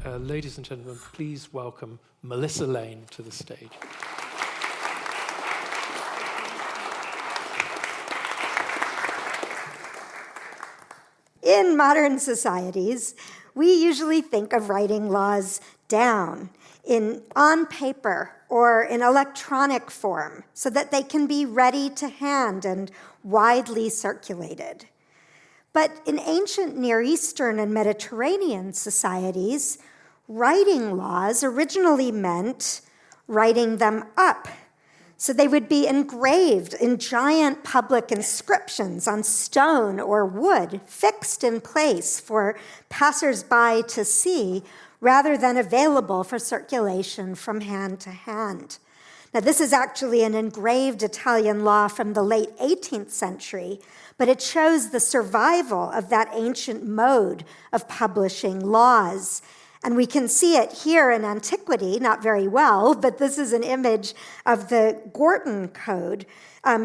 So, ladies and gentlemen, please welcome Melissa Lane to the stage. In modern societies, we usually think of writing laws down on paper or in electronic form so that they can be ready to hand and widely circulated. But in ancient Near Eastern and Mediterranean societies, writing laws originally meant writing them up. So they would be engraved in giant public inscriptions on stone or wood, fixed in place for passersby to see, rather than available for circulation from hand to hand. Now, this is actually an engraved Italian law from the late 18th century, but it shows the survival of that ancient mode of publishing laws. And we can see it here in antiquity, not very well, but this is an image of the Gorton Code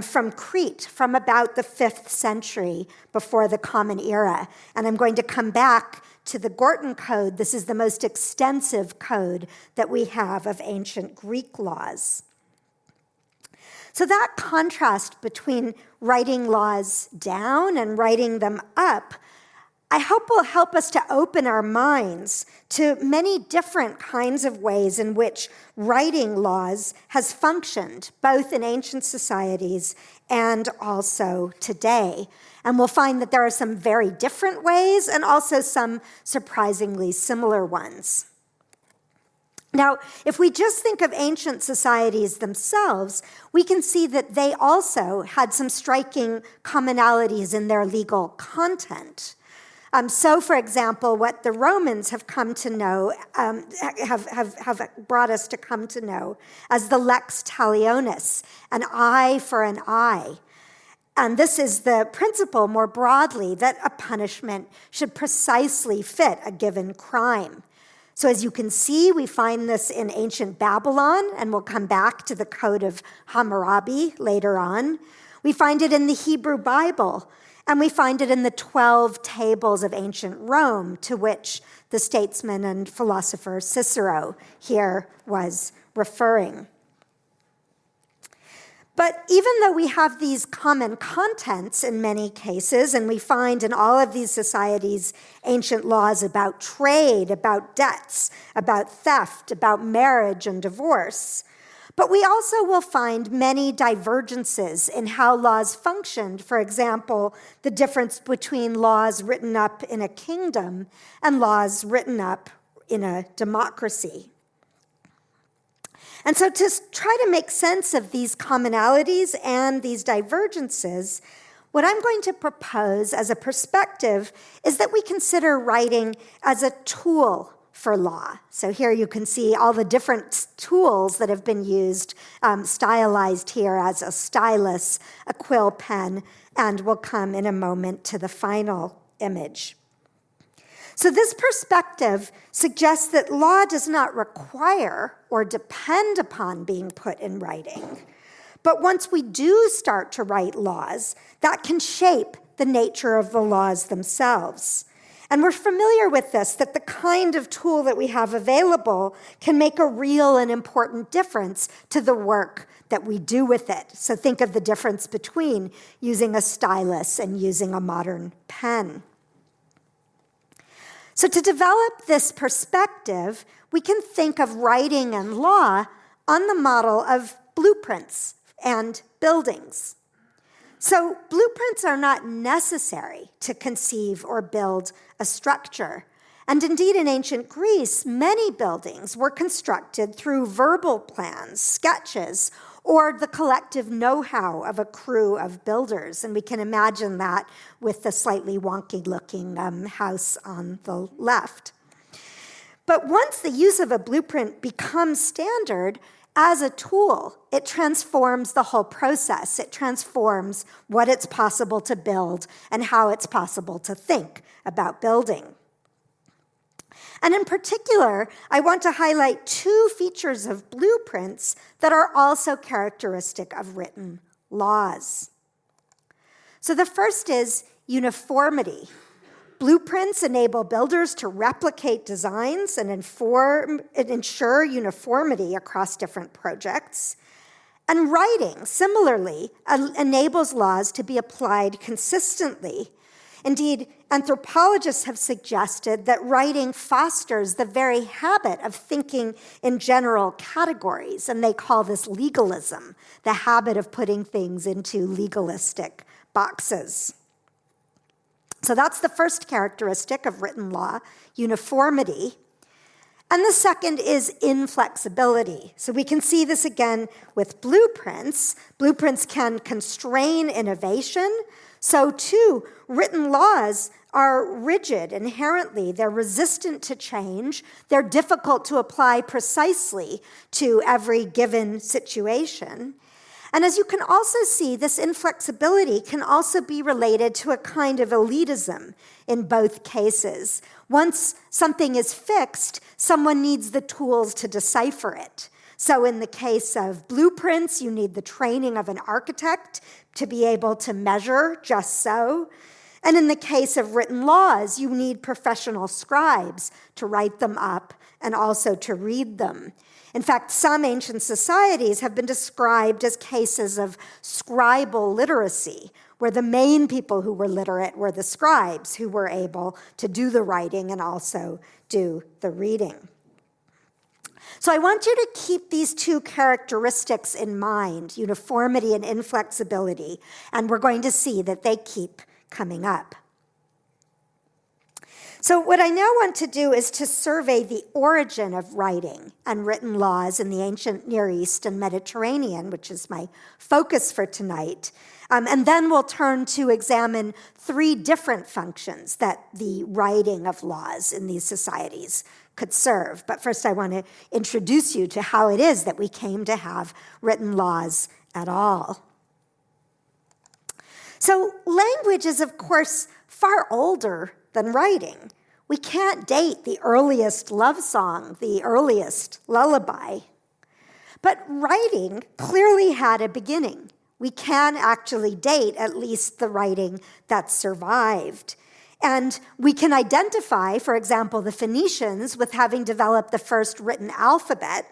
from Crete from about the 5th century before the Common Era. And I'm going to come back to the Gorton Code. This is the most extensive code that we have of ancient Greek laws. So that contrast between writing laws down and writing them up, I hope will help us to open our minds to many different kinds of ways in which writing laws has functioned, both in ancient societies and also today. And we'll find that there are some very different ways and also some surprisingly similar ones. Now, if we just think of ancient societies themselves, we can see that they also had some striking commonalities in their legal content. So, for example, what the Romans have come to know, have brought us to come to know as the lex talionis, an eye for an eye. And this is the principle more broadly that a punishment should precisely fit a given crime. So as you can see, we find this in ancient Babylon, and we'll come back to the Code of Hammurabi later on. We find it in the Hebrew Bible, and we find it in the 12 tables of ancient Rome, to which the statesman and philosopher Cicero here was referring. But even though we have these common contents in many cases, and we find in all of these societies ancient laws about trade, about debts, about theft, about marriage and divorce, but we also will find many divergences in how laws functioned. For example, the difference between laws written up in a kingdom and laws written up in a democracy. And so to try to make sense of these commonalities and these divergences, what I'm going to propose as a perspective is that we consider writing as a tool for law. So here you can see all the different tools that have been used, stylized here as a stylus, a quill pen, and we'll come in a moment to the final image. So this perspective suggests that law does not require or depend upon being put in writing. But once we do start to write laws, that can shape the nature of the laws themselves. And we're familiar with this, that the kind of tool that we have available can make a real and important difference to the work that we do with it. So think of the difference between using a stylus and using a modern pen. So to develop this perspective, we can think of writing and law on the model of blueprints and buildings. So blueprints are not necessary to conceive or build a structure. And indeed, in ancient Greece, many buildings were constructed through verbal plans, sketches, or the collective know-how of a crew of builders. And we can imagine that with the slightly wonky-looking house on the left. But once the use of a blueprint becomes standard, as a tool, it transforms the whole process. It transforms what it's possible to build and how it's possible to think about building. And in particular, I want to highlight two features of blueprints that are also characteristic of written laws. So the first is uniformity. Blueprints enable builders to replicate designs and ensure uniformity across different projects. And writing, similarly, enables laws to be applied consistently. Indeed, anthropologists have suggested that writing fosters the very habit of thinking in general categories, and they call this legalism, the habit of putting things into legalistic boxes. So that's the first characteristic of written law, uniformity. And the second is inflexibility. So we can see this again with blueprints. Blueprints can constrain innovation. So too, written laws are rigid inherently. They're resistant to change. They're difficult to apply precisely to every given situation. And as you can also see, this inflexibility can also be related to a kind of elitism in both cases. Once something is fixed, someone needs the tools to decipher it. So in the case of blueprints, you need the training of an architect to be able to measure just so. And in the case of written laws, you need professional scribes to write them up and also to read them. In fact, some ancient societies have been described as cases of scribal literacy, where the main people who were literate were the scribes who were able to do the writing and also do the reading. So I want you to keep these two characteristics in mind, uniformity and inflexibility, and we're going to see that they keep coming up. So what I now want to do is to survey the origin of writing and written laws in the ancient Near East and Mediterranean, which is my focus for tonight. And then we'll turn to examine three different functions that the writing of laws in these societies could serve. But first I want to introduce you to how it is that we came to have written laws at all. So language is, of course, far older than writing. We can't date the earliest love song, the earliest lullaby. But writing clearly had a beginning. We can actually date at least the writing that survived. And we can identify, for example, the Phoenicians with having developed the first written alphabet,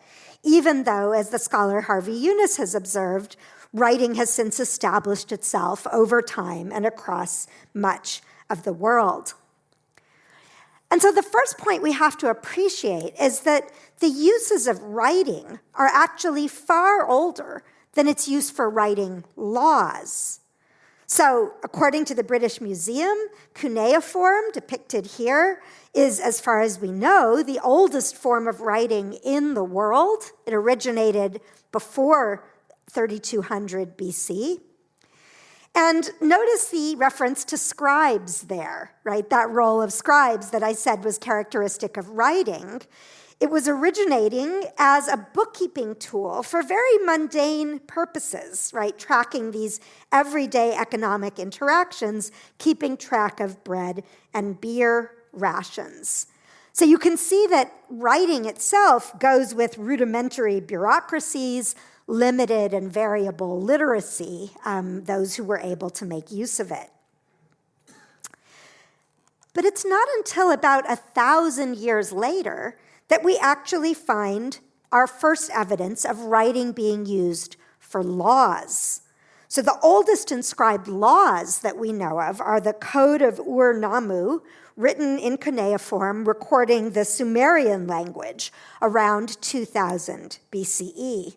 even though, as the scholar Harvey Eunice has observed, writing has since established itself over time and across much of the world. And so the first point we have to appreciate is that the uses of writing are actually far older than its use for writing laws. So according to the British Museum, cuneiform, depicted here, is, as far as we know, the oldest form of writing in the world. It originated before 3200 BC. And notice the reference to scribes there, right? That role of scribes that I said was characteristic of writing. It was originating as a bookkeeping tool for very mundane purposes, right? Tracking these everyday economic interactions, keeping track of bread and beer rations. So you can see that writing itself goes with rudimentary bureaucracies, limited and variable literacy, those who were able to make use of it. But it's not until about 1,000 years later that we actually find our first evidence of writing being used for laws. So the oldest inscribed laws that we know of are the Code of Ur-Nammu, written in cuneiform, recording the Sumerian language around 2000 BCE.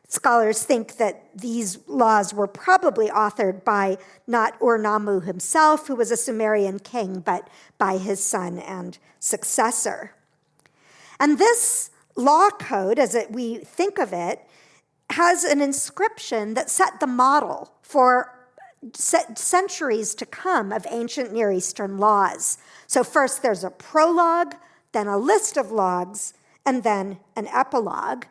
Scholars think that these laws were probably authored by not Ur-Nammu himself, who was a Sumerian king, but by his son and successor. And this law code, as we think of it, has an inscription that set the model for centuries to come of ancient Near Eastern laws. So first there's a prologue, then a list of logs, and then an epilogue.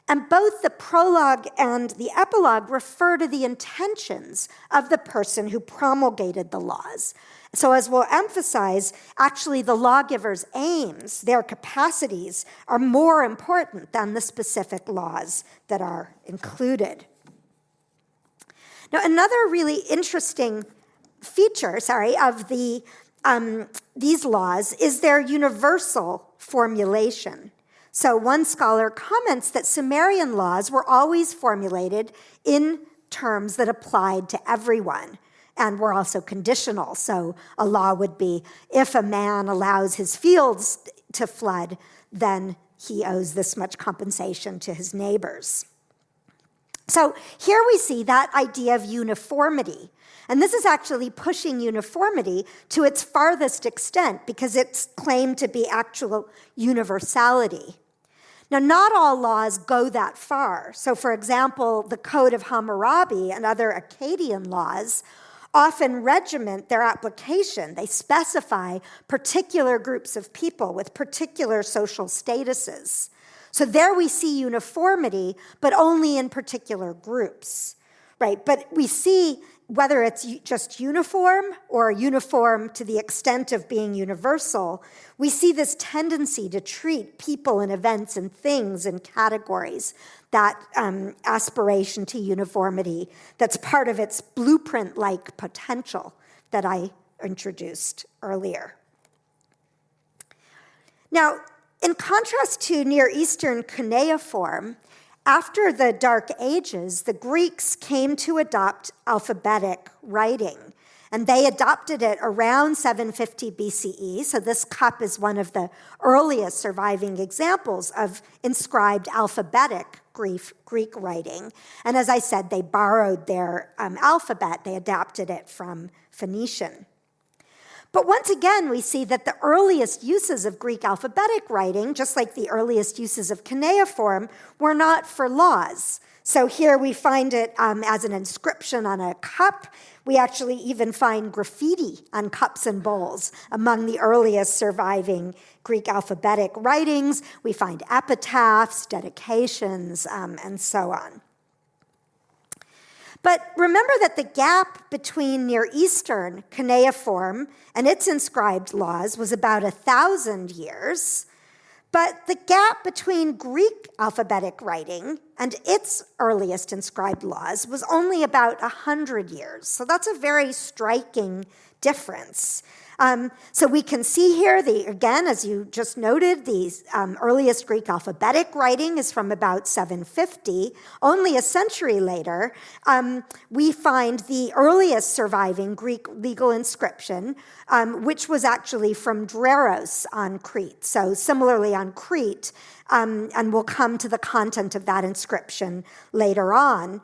And both the prologue and the epilogue refer to the intentions of the person who promulgated the laws. So as we'll emphasize, actually the lawgiver's aims, their capacities, are more important than the specific laws that are included. Now, another really interesting feature, of the these laws is their universal formulation. So one scholar comments that Sumerian laws were always formulated in terms that applied to everyone and were also conditional. So a law would be, if a man allows his fields to flood, then he owes this much compensation to his neighbors. So here we see that idea of uniformity. And this is actually pushing uniformity to its farthest extent because it's claimed to be actual universality. Now, not all laws go that far. So, for example, the Code of Hammurabi and other Akkadian laws often regiment their application. They specify particular groups of people with particular social statuses. So there we see uniformity, but only in particular groups, right? But we see whether it's just uniform or uniform to the extent of being universal, we see this tendency to treat people and events and things in categories, that aspiration to uniformity that's part of its blueprint-like potential that I introduced earlier. Now, in contrast to Near Eastern cuneiform, after the Dark Ages, the Greeks came to adopt alphabetic writing, and they adopted it around 750 BCE, so this cup is one of the earliest surviving examples of inscribed alphabetic Greek writing. And as I said, they borrowed their alphabet, they adapted it from Phoenician. But once again, we see that the earliest uses of Greek alphabetic writing, just like the earliest uses of cuneiform, were not for laws. So here we find it as an inscription on a cup. We actually even find graffiti on cups and bowls among the earliest surviving Greek alphabetic writings. We find epitaphs, dedications, and so on. But remember that the gap between Near Eastern cuneiform and its inscribed laws was about 1,000 years, but the gap between Greek alphabetic writing and its earliest inscribed laws was only about 100 years. So that's a very striking difference. So we can see here, again, as you just noted, the earliest Greek alphabetic writing is from about 750. Only a century later, we find the earliest surviving Greek legal inscription, which was actually from Dreros on Crete. So similarly on Crete, and we'll come to the content of that inscription later on.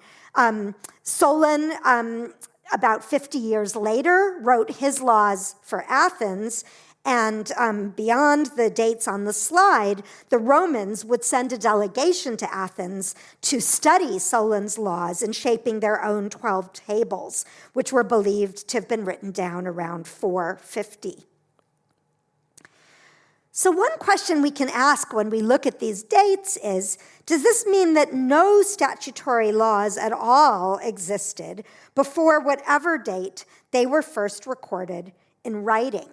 Solon, about 50 years later, wrote his laws for Athens, and beyond the dates on the slide, the Romans would send a delegation to Athens to study Solon's laws in shaping their own 12 tables, which were believed to have been written down around 450. So one question we can ask when we look at these dates is, does this mean that no statutory laws at all existed before whatever date they were first recorded in writing?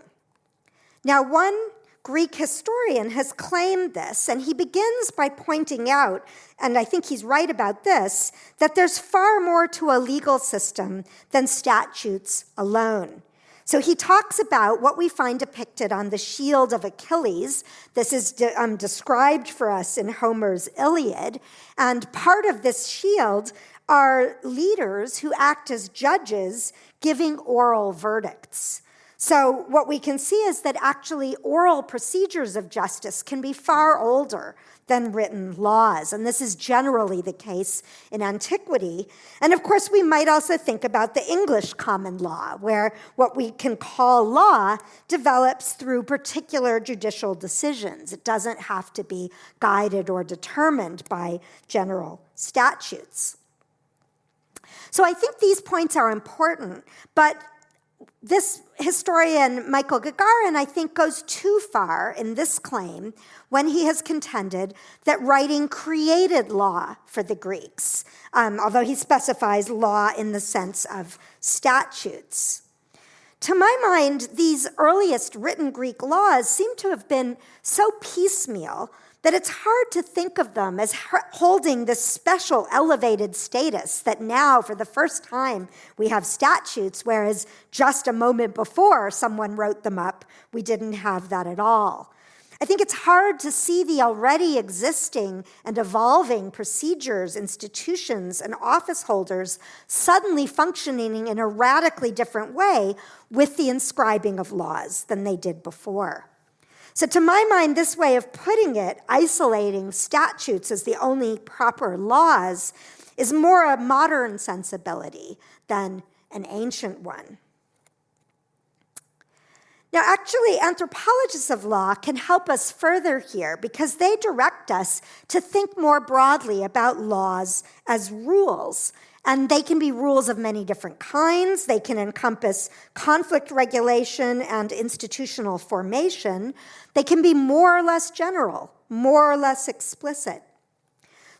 Now, one Greek historian has claimed this, and he begins by pointing out, and I think he's right about this, that there's far more to a legal system than statutes alone. So he talks about what we find depicted on the shield of Achilles. This is described for us in Homer's Iliad. And part of this shield are leaders who act as judges giving oral verdicts. So what we can see is that actually oral procedures of justice can be far older than written laws. And this is generally the case in antiquity. And of course, we might also think about the English common law, where what we can call law develops through particular judicial decisions. It doesn't have to be guided or determined by general statutes. So I think these points are important, but this historian, Michael Gagarin, I think goes too far in this claim when he has contended that writing created law for the Greeks, although he specifies law in the sense of statutes. To my mind, these earliest written Greek laws seem to have been so piecemeal that it's hard to think of them as holding this special elevated status that now, for the first time, we have statutes, whereas just a moment before someone wrote them up, we didn't have that at all. I think it's hard to see the already existing and evolving procedures, institutions, and office holders suddenly functioning in a radically different way with the inscribing of laws than they did before. So to my mind, this way of putting it, isolating statutes as the only proper laws, is more a modern sensibility than an ancient one. Now, actually, anthropologists of law can help us further here because they direct us to think more broadly about laws as rules. And they can be rules of many different kinds. They can encompass conflict regulation and institutional formation. They can be more or less general, more or less explicit.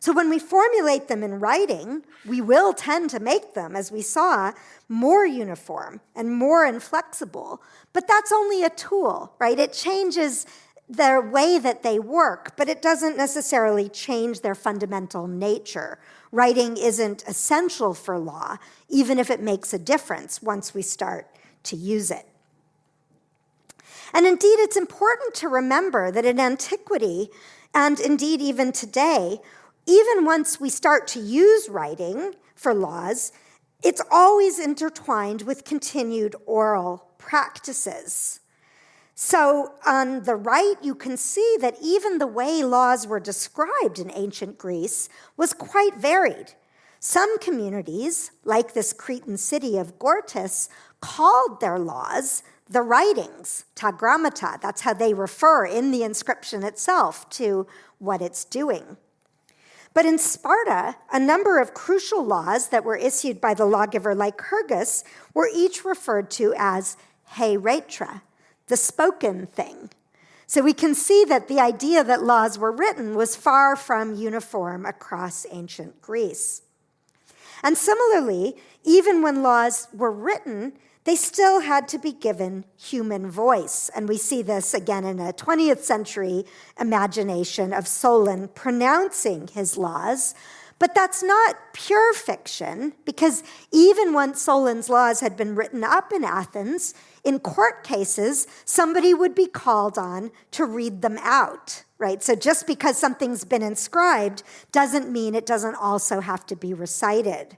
So when we formulate them in writing, we will tend to make them, as we saw, more uniform and more inflexible. But that's only a tool, right? It changes the way that they work, but it doesn't necessarily change their fundamental nature. Writing isn't essential for law, even if it makes a difference once we start to use it. And indeed, it's important to remember that in antiquity, and indeed even today, even once we start to use writing for laws, it's always intertwined with continued oral practices. So on the right, you can see that even the way laws were described in ancient Greece was quite varied. Some communities, like this Cretan city of Gortys, called their laws the writings, ta grammata. That's how they refer in the inscription itself to what it's doing. But in Sparta, a number of crucial laws that were issued by the lawgiver Lycurgus were each referred to as he rhetra, the spoken thing. So we can see that the idea that laws were written was far from uniform across ancient Greece. And similarly, even when laws were written, they still had to be given human voice. And we see this again in a 20th century imagination of Solon pronouncing his laws. But that's not pure fiction, because even once Solon's laws had been written up in Athens, in court cases, somebody would be called on to read them out, right? So just because something's been inscribed doesn't mean it doesn't also have to be recited.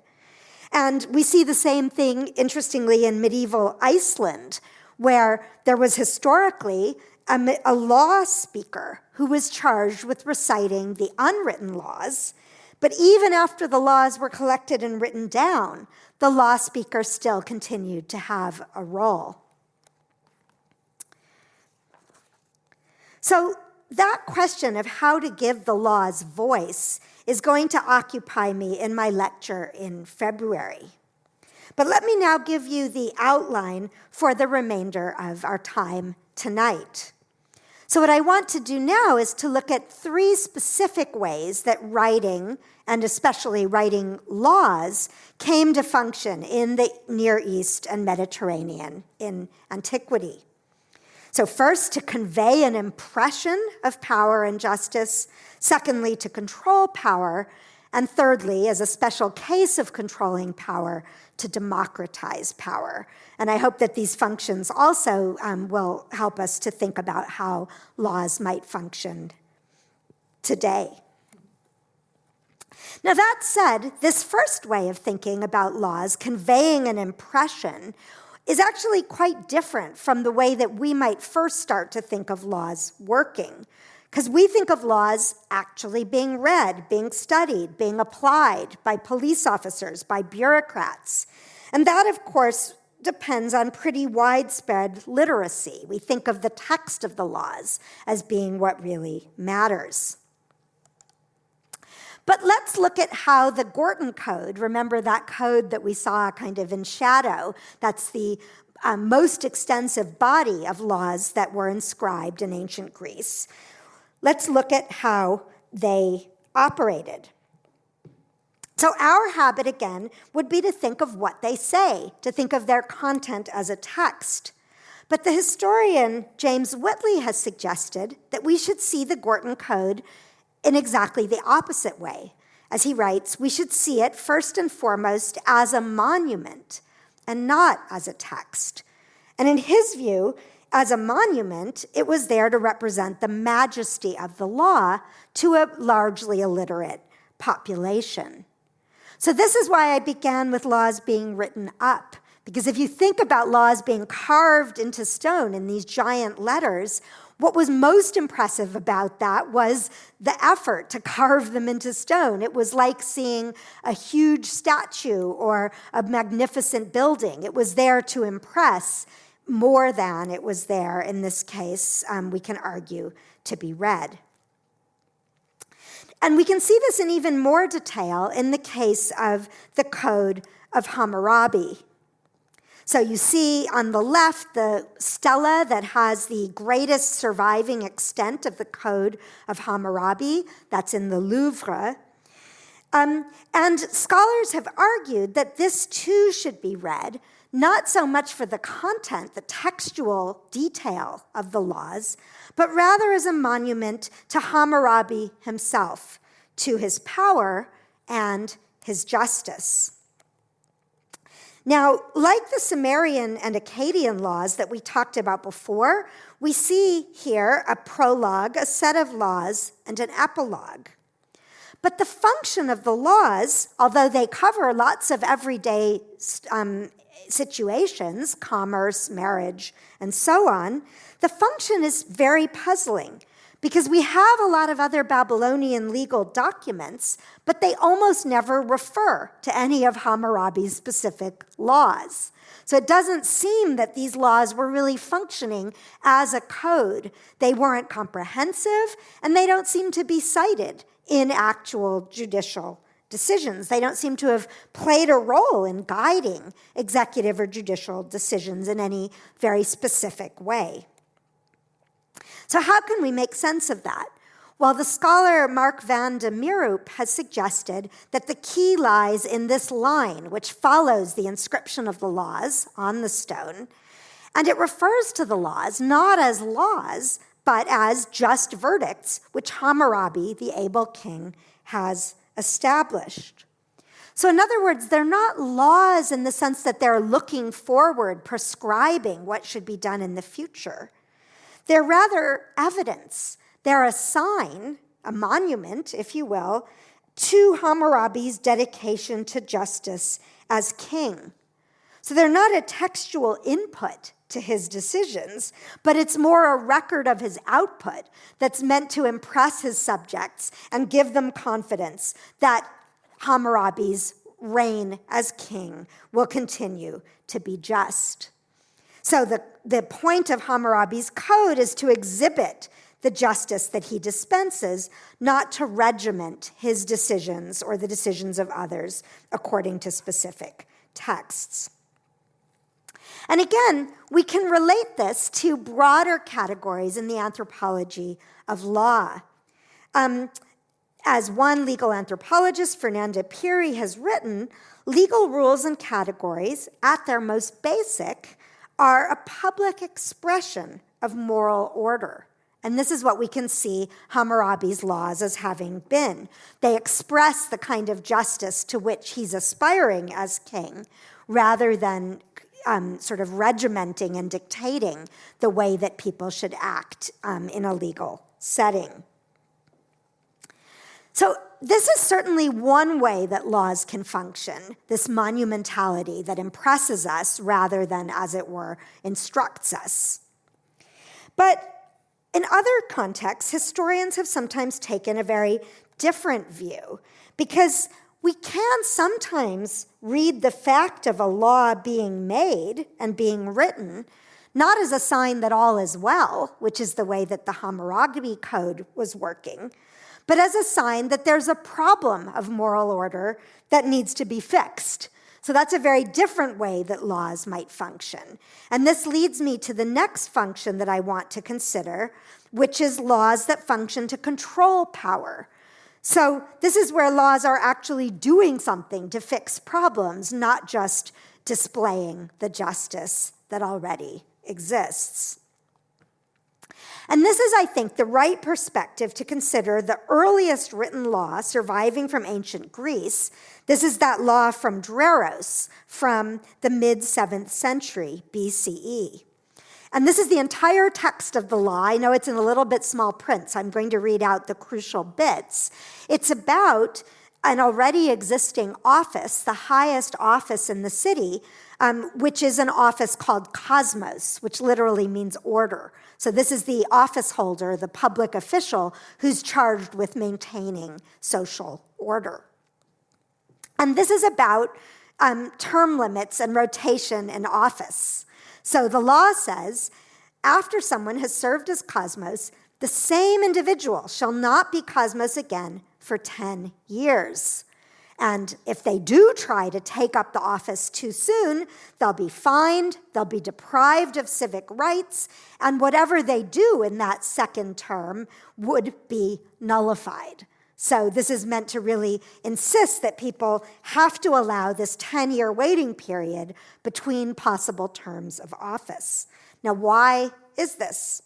And we see the same thing, interestingly, in medieval Iceland, where there was historically a law speaker who was charged with reciting the unwritten laws. But even after the laws were collected and written down, the law speaker still continued to have a role. So that question of how to give the laws voice is going to occupy me in my lecture in February. But let me now give you the outline for the remainder of our time tonight. So what I want to do now is to look at 3 specific ways that writing, and especially writing laws, came to function in the Near East and Mediterranean in antiquity. So first, to convey an impression of power and justice. Secondly, to control power. And thirdly, as a special case of controlling power, to democratize power. And I hope that these functions also will help us to think about how laws might function today. Now, that said, this first way of thinking about laws, conveying an impression, is actually quite different from the way that we might first start to think of laws working. Because we think of laws actually being read, being studied, being applied by police officers, by bureaucrats. And that, of course, depends on pretty widespread literacy. We think of the text of the laws as being what really matters. But let's look at how the Gorton Code, remember that code that we saw kind of in shadow, that's the most extensive body of laws that were inscribed in ancient Greece. Let's look at how they operated. So our habit, again, would be to think of what they say, to think of their content as a text. But the historian James Whitley has suggested that we should see the Gorton Code in exactly the opposite way. As he writes, we should see it first and foremost as a monument and not as a text. And in his view, as a monument, it was there to represent the majesty of the law to a largely illiterate population. So this is why I began with laws being written up. Because if you think about laws being carved into stone in these giant letters, what was most impressive about that was the effort to carve them into stone. It was like seeing a huge statue or a magnificent building. It was there to impress more than it was there, in this case, we can argue, to be read. And we can see this in even more detail in the case of the Code of Hammurabi. So you see on the left the stela that has the greatest surviving extent of the Code of Hammurabi. That's in the Louvre. And scholars have argued that this too should be read, not so much for the content, the textual detail of the laws, but rather as a monument to Hammurabi himself, to his power and his justice. Now, like the Sumerian and Akkadian laws that we talked about before, we see here a prologue, a set of laws, and an epilogue. But the function of the laws, although they cover lots of everyday situations, commerce, marriage, and so on, the function is very puzzling because we have a lot of other Babylonian legal documents, but they almost never refer to any of Hammurabi's specific laws. So it doesn't seem that these laws were really functioning as a code. They weren't comprehensive, and they don't seem to be cited in actual judicial decisions. They don't seem to have played a role in guiding executive or judicial decisions in any very specific way. So how can we make sense of that? Well, the scholar Mark van de Meerup has suggested that the key lies in this line, which follows the inscription of the laws on the stone, and it refers to the laws not as laws, but as just verdicts, which Hammurabi, the able king, has established. So in other words, they're not laws in the sense that they're looking forward, prescribing what should be done in the future. They're rather evidence. They're a sign, a monument, if you will, to Hammurabi's dedication to justice as king. So they're not a textual input to his decisions, but it's more a record of his output that's meant to impress his subjects and give them confidence that Hammurabi's reign as king will continue to be just. So the point of Hammurabi's code is to exhibit the justice that he dispenses, not to regiment his decisions or the decisions of others according to specific texts. And again, we can relate this to broader categories in the anthropology of law. As one legal anthropologist, Fernanda Piri, has written, legal rules and categories, at their most basic, are a public expression of moral order. And this is what we can see Hammurabi's laws as having been. They express the kind of justice to which he's aspiring as king, rather than sort of regimenting and dictating the way that people should act in a legal setting. So this is certainly one way that laws can function, this monumentality that impresses us rather than, as it were, instructs us. But in other contexts, historians have sometimes taken a very different view, because we can sometimes read the fact of a law being made and being written not as a sign that all is well, which is the way that the Hammurabi Code was working, but as a sign that there's a problem of moral order that needs to be fixed. So that's a very different way that laws might function. And this leads me to the next function that I want to consider, which is laws that function to control power. So this is where laws are actually doing something to fix problems, not just displaying the justice that already exists. And this is, I think, the right perspective to consider the earliest written law surviving from ancient Greece. This is that law from Dreros from the mid-7th century BCE. And this is the entire text of the law. I know it's in a little bit small print, so I'm going to read out the crucial bits. It's about an already existing office, the highest office in the city, which is an office called cosmos, which literally means order. So this is the office holder, the public official, who's charged with maintaining social order. And this is about term limits and rotation in office. So the law says, after someone has served as cosmos, the same individual shall not be cosmos again for 10 years. And if they do try to take up the office too soon, they'll be fined, they'll be deprived of civic rights, and whatever they do in that second term would be nullified. So this is meant to really insist that people have to allow this 10-year waiting period between possible terms of office. Now, why is this?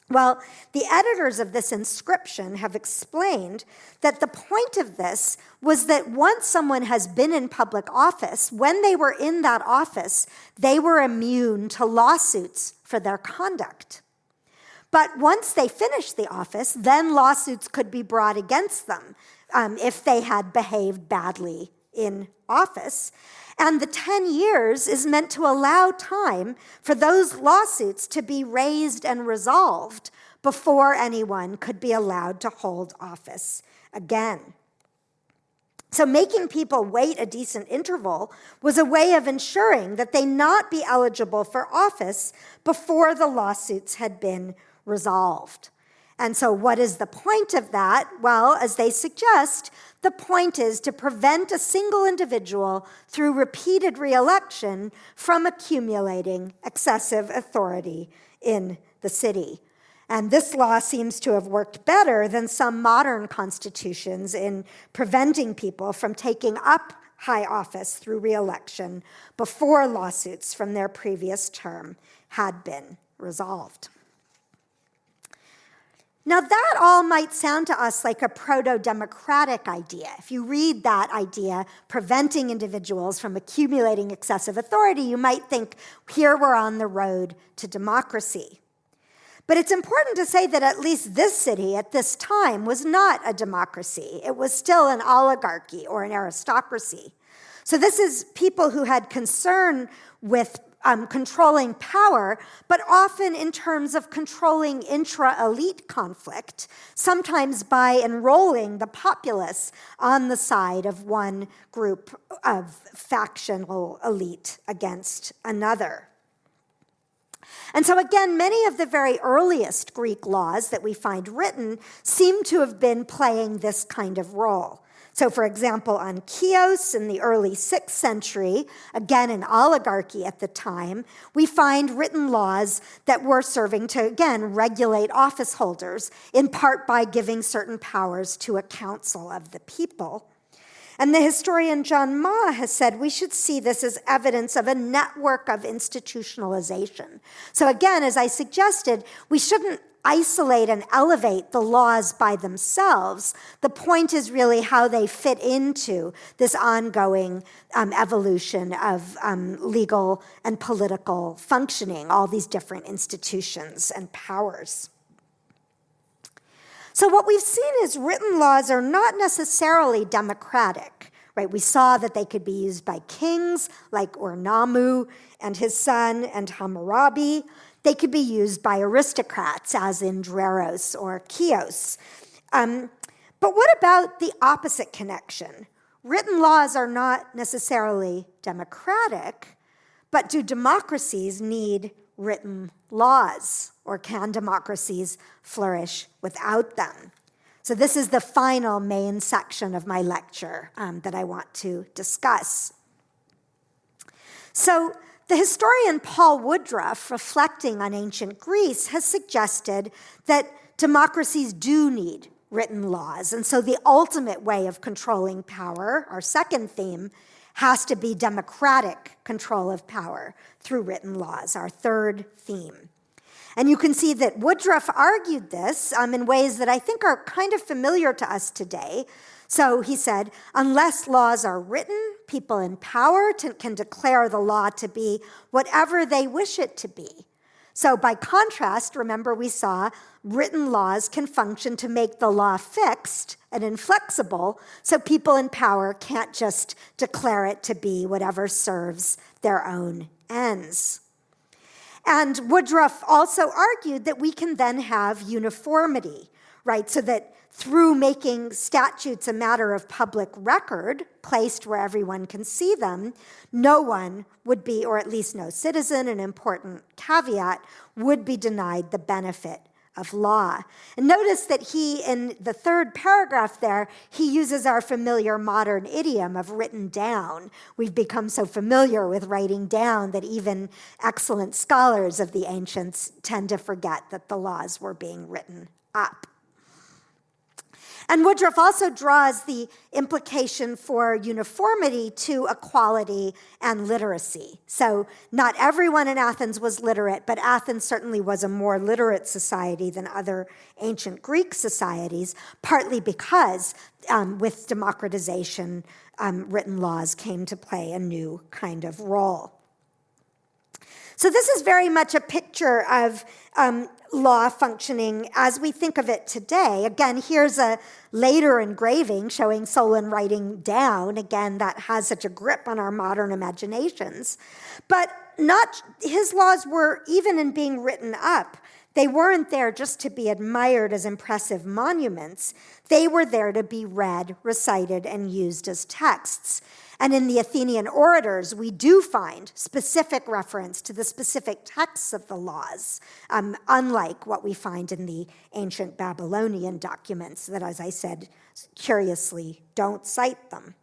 Well, the editors of this inscription have explained that the point of this was that once someone has been in public office, when they were in that office, they were immune to lawsuits for their conduct. But once they finished the office, then lawsuits could be brought against them if they had behaved badly in office. And the 10 years is meant to allow time for those lawsuits to be raised and resolved before anyone could be allowed to hold office again. So making people wait a decent interval was a way of ensuring that they not be eligible for office before the lawsuits had been resolved. And so what is the point of that? Well, as they suggest, the point is to prevent a single individual through repeated re-election from accumulating excessive authority in the city. And this law seems to have worked better than some modern constitutions in preventing people from taking up high office through re-election before lawsuits from their previous term had been resolved. Now, that all might sound to us like a proto-democratic idea. If you read that idea, preventing individuals from accumulating excessive authority, you might think, here we're on the road to democracy. But it's important to say that at least this city at this time was not a democracy. It was still an oligarchy or an aristocracy. So this is people who had concern with controlling power, but often in terms of controlling intra-elite conflict, sometimes by enrolling the populace on the side of one group of factional elite against another. And so again, many of the very earliest Greek laws that we find written seem to have been playing this kind of role. So for example, on Chios in the early 6th century, again an oligarchy at the time, we find written laws that were serving to, again, regulate office holders, in part by giving certain powers to a council of the people. And the historian John Ma has said we should see this as evidence of a network of institutionalization. So again, as I suggested, we shouldn't isolate and elevate the laws by themselves. The point is really how they fit into this ongoing evolution of legal and political functioning, all these different institutions and powers. So what we've seen is written laws are not necessarily democratic, right? We saw that they could be used by kings like Ornamu and his son and Hammurabi. They could be used by aristocrats, as in Dreros or Chios. But what about the opposite connection? Written laws are not necessarily democratic, but do democracies need written laws, or can democracies flourish without them? So this is the final main section of my lecture that I want to discuss. So the historian Paul Woodruff, reflecting on ancient Greece, has suggested that democracies do need written laws. And so the ultimate way of controlling power, our second theme, has to be democratic control of power through written laws, our third theme. And you can see that Woodruff argued this in ways that I think are kind of familiar to us today. So he said, unless laws are written, people in power can declare the law to be whatever they wish it to be. So by contrast, remember we saw written laws can function to make the law fixed and inflexible, so people in power can't just declare it to be whatever serves their own ends. And Woodruff also argued that we can then have uniformity, right? So that through making statutes a matter of public record, placed where everyone can see them, no one would be, or at least no citizen, an important caveat, would be denied the benefit of law. And notice that he, in the third paragraph there, he uses our familiar modern idiom of written down. We've become so familiar with writing down that even excellent scholars of the ancients tend to forget that the laws were being written up. And Woodruff also draws the implication for uniformity to equality and literacy. So not everyone in Athens was literate, but Athens certainly was a more literate society than other ancient Greek societies, partly because with democratization, written laws came to play a new kind of role. So this is very much a picture of law functioning as we think of it today. Again, here's a later engraving showing Solon writing down. Again, that has such a grip on our modern imaginations. But not his laws were, even in being written up, they weren't there just to be admired as impressive monuments. They were there to be read, recited, and used as texts. And in the Athenian orators, we do find specific reference to the specific texts of the laws, unlike what we find in the ancient Babylonian documents that, as I said, curiously don't cite them.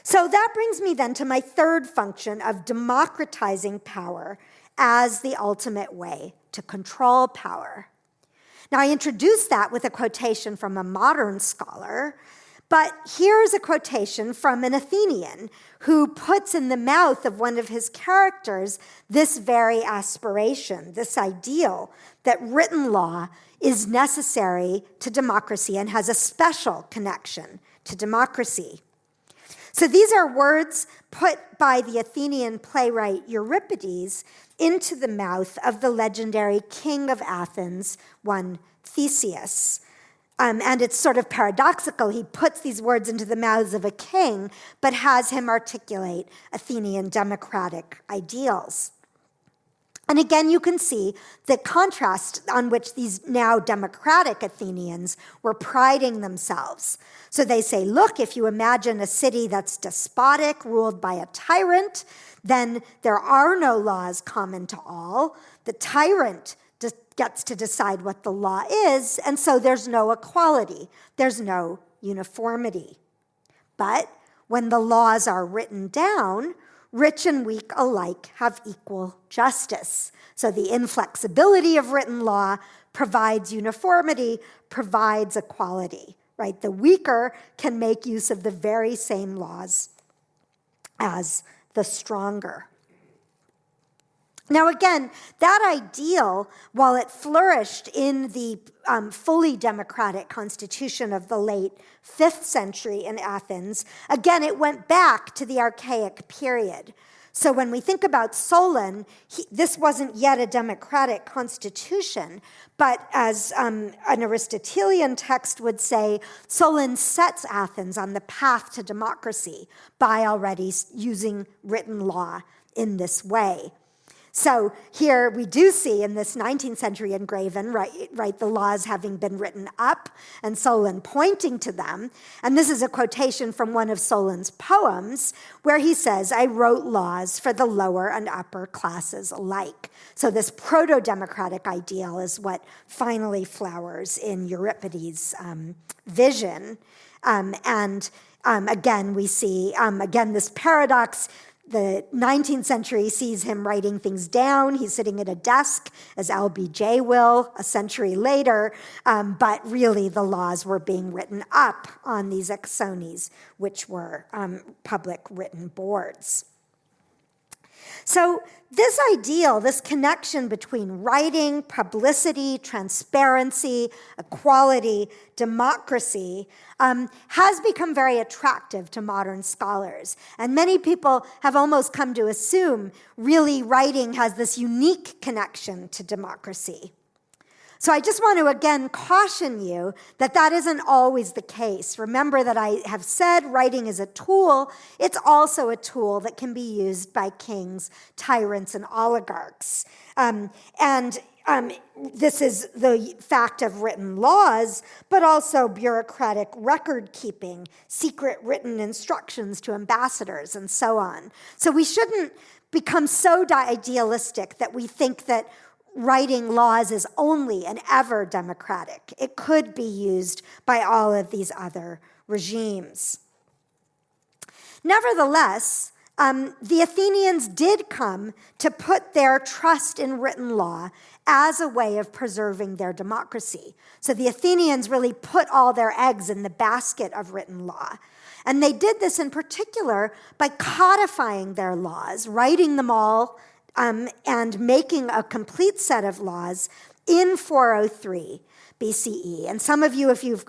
So that brings me then to my third function of democratizing power as the ultimate way to control power. Now, I introduced that with a quotation from a modern scholar, but here's a quotation from an Athenian who puts in the mouth of one of his characters this very aspiration, this ideal that written law is necessary to democracy and has a special connection to democracy. So these are words put by the Athenian playwright Euripides into the mouth of the legendary king of Athens, one Theseus. And it's sort of paradoxical. He puts these words into the mouths of a king, but has him articulate Athenian democratic ideals. And again, you can see the contrast on which these now democratic Athenians were priding themselves. So they say, look, if you imagine a city that's despotic, ruled by a tyrant, then there are no laws common to all. The tyrant gets to decide what the law is, and so there's no equality. There's no uniformity. But when the laws are written down, rich and weak alike have equal justice. So the inflexibility of written law provides uniformity, provides equality, right? The weaker can make use of the very same laws as the stronger. Now again, that ideal, while it flourished in the fully democratic constitution of the late 5th century in Athens, again, it went back to the archaic period. So when we think about Solon, this wasn't yet a democratic constitution, but as an Aristotelian text would say, Solon sets Athens on the path to democracy by already using written law in this way. So here we do see in this 19th century engraven, right, the laws having been written up and Solon pointing to them. And this is a quotation from one of Solon's poems where he says, I wrote laws for the lower and upper classes alike. So this proto-democratic ideal is what finally flowers in Euripides' vision. Again, we see, again, this paradox. The 19th century sees him writing things down. He's sitting at a desk, as LBJ will a century later, but really the laws were being written up on these exones, which were public written boards. So this ideal, this connection between writing, publicity, transparency, equality, democracy, has become very attractive to modern scholars. And many people have almost come to assume really writing has this unique connection to democracy. So I just want to again caution you that that isn't always the case. Remember that I have said writing is a tool. It's also a tool that can be used by kings, tyrants, and oligarchs. This is the fact of written laws, but also bureaucratic record keeping, secret written instructions to ambassadors, and so on. So we shouldn't become so idealistic that we think that writing laws is only and ever democratic. It could be used by all of these other regimes. Nevertheless, the Athenians did come to put their trust in written law as a way of preserving their democracy. So the Athenians really put all their eggs in the basket of written law. And they did this in particular by codifying their laws, writing them all and making a complete set of laws in 403 BCE. And some of you, if you've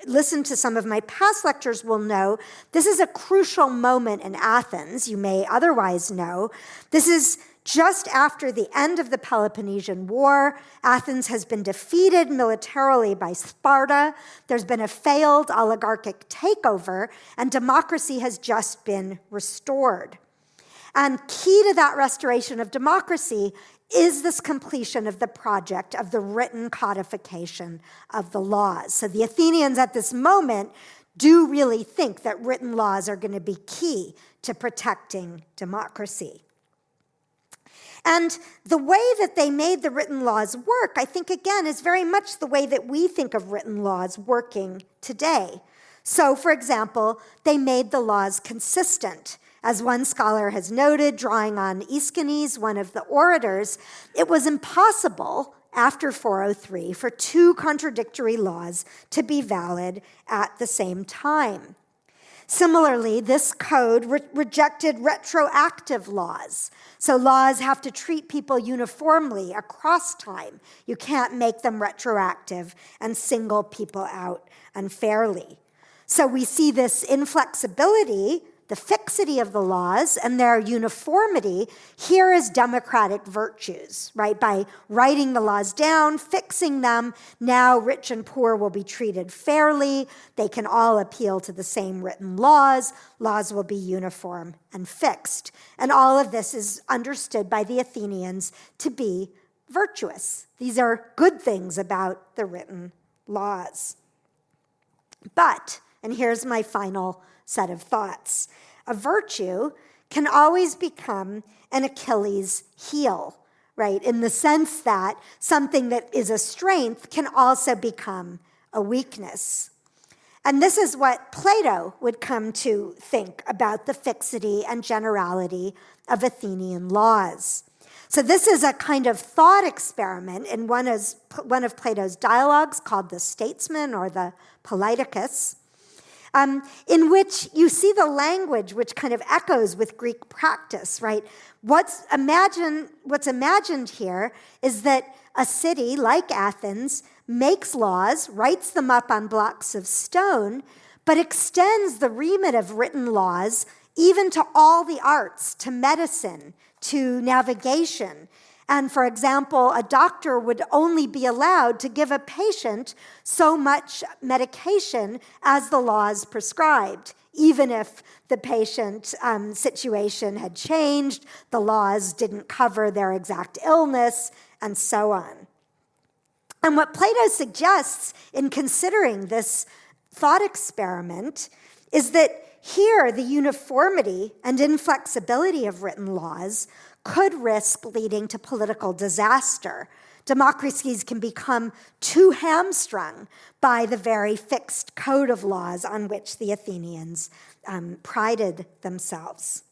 listened to some of my past lectures, will know this is a crucial moment in Athens. You may otherwise know. This is just after the end of the Peloponnesian War. Athens has been defeated militarily by Sparta. There's been a failed oligarchic takeover, and democracy has just been restored. And key to that restoration of democracy is this completion of the project of the written codification of the laws. So the Athenians at this moment do really think that written laws are going to be key to protecting democracy. And the way that they made the written laws work, I think, again, is very much the way that we think of written laws working today. So, for example, they made the laws consistent. As one scholar has noted, drawing on Aeschines, one of the orators, it was impossible after 403 for two contradictory laws to be valid at the same time. Similarly, this code rejected retroactive laws. So laws have to treat people uniformly across time. You can't make them retroactive and single people out unfairly. So we see this inflexibility, the fixity of the laws, and their uniformity here as democratic virtues, right? By writing the laws down, fixing them, now rich and poor will be treated fairly. They can all appeal to the same written laws. Laws will be uniform and fixed. And all of this is understood by the Athenians to be virtuous. These are good things about the written laws. But, and here's my final set of thoughts. A virtue can always become an Achilles heel, right? In the sense that something that is a strength can also become a weakness. And this is what Plato would come to think about the fixity and generality of Athenian laws. So this is a kind of thought experiment in one of Plato's dialogues called the Statesman or the Politicus, in which you see the language which kind of echoes with Greek practice, right? What's imagined here is that a city like Athens makes laws, writes them up on blocks of stone, but extends the remit of written laws even to all the arts, to medicine, to navigation. And for example, a doctor would only be allowed to give a patient so much medication as the laws prescribed. Even if the patient situation had changed, the laws didn't cover their exact illness, and so on. And what Plato suggests in considering this thought experiment is that here the uniformity and inflexibility of written laws could risk leading to political disaster. Democracies can become too hamstrung by the very fixed code of laws on which the Athenians prided themselves.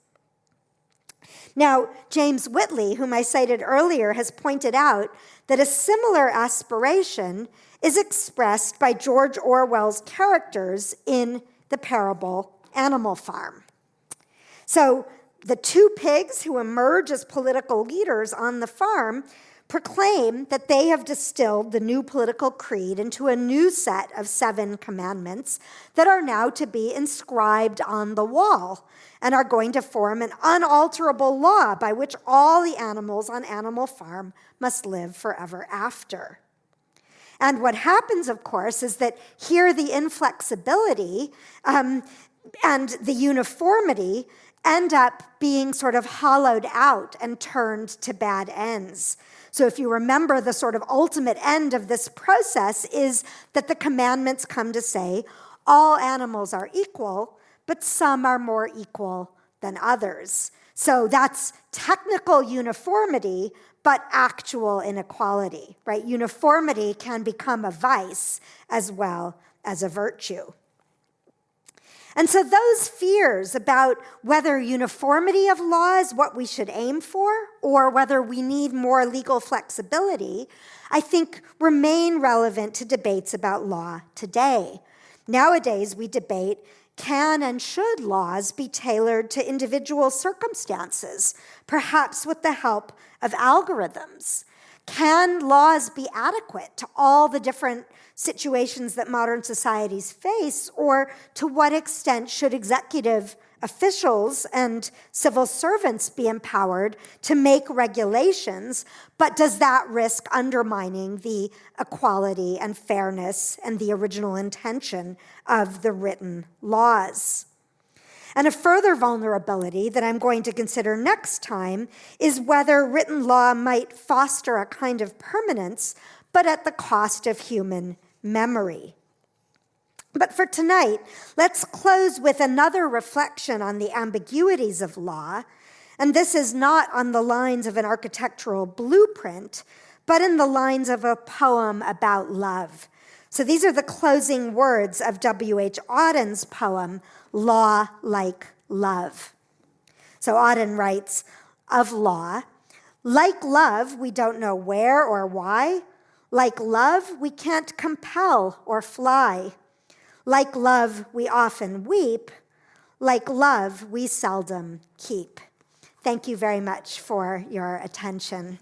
Now, James Whitley, whom I cited earlier, has pointed out that a similar aspiration is expressed by George Orwell's characters in the parable Animal Farm. So the two pigs who emerge as political leaders on the farm proclaim that they have distilled the new political creed into a new set of 7 commandments that are now to be inscribed on the wall and are going to form an unalterable law by which all the animals on Animal Farm must live forever after. And what happens, of course, is that here the inflexibility and the uniformity end up being sort of hollowed out and turned to bad ends. So if you remember, the sort of ultimate end of this process is that the commandments come to say all animals are equal, but some are more equal than others. So that's technical uniformity, but actual inequality, right? Uniformity can become a vice as well as a virtue. And so those fears about whether uniformity of law is what we should aim for or whether we need more legal flexibility, I think remain relevant to debates about law today. Nowadays, we debate, can and should laws be tailored to individual circumstances, perhaps with the help of algorithms? Can laws be adequate to all the different situations that modern societies face, or to what extent should executive officials and civil servants be empowered to make regulations, but does that risk undermining the equality and fairness and the original intention of the written laws? And a further vulnerability that I'm going to consider next time is whether written law might foster a kind of permanence, but at the cost of human memory. But for tonight, let's close with another reflection on the ambiguities of law. And this is not on the lines of an architectural blueprint, but in the lines of a poem about love. So these are the closing words of W.H. Auden's poem, Law Like Love. So Auden writes of law, like love, we don't know where or why. Like love, we can't compel or fly. Like love, we often weep. Like love, we seldom keep. Thank you very much for your attention.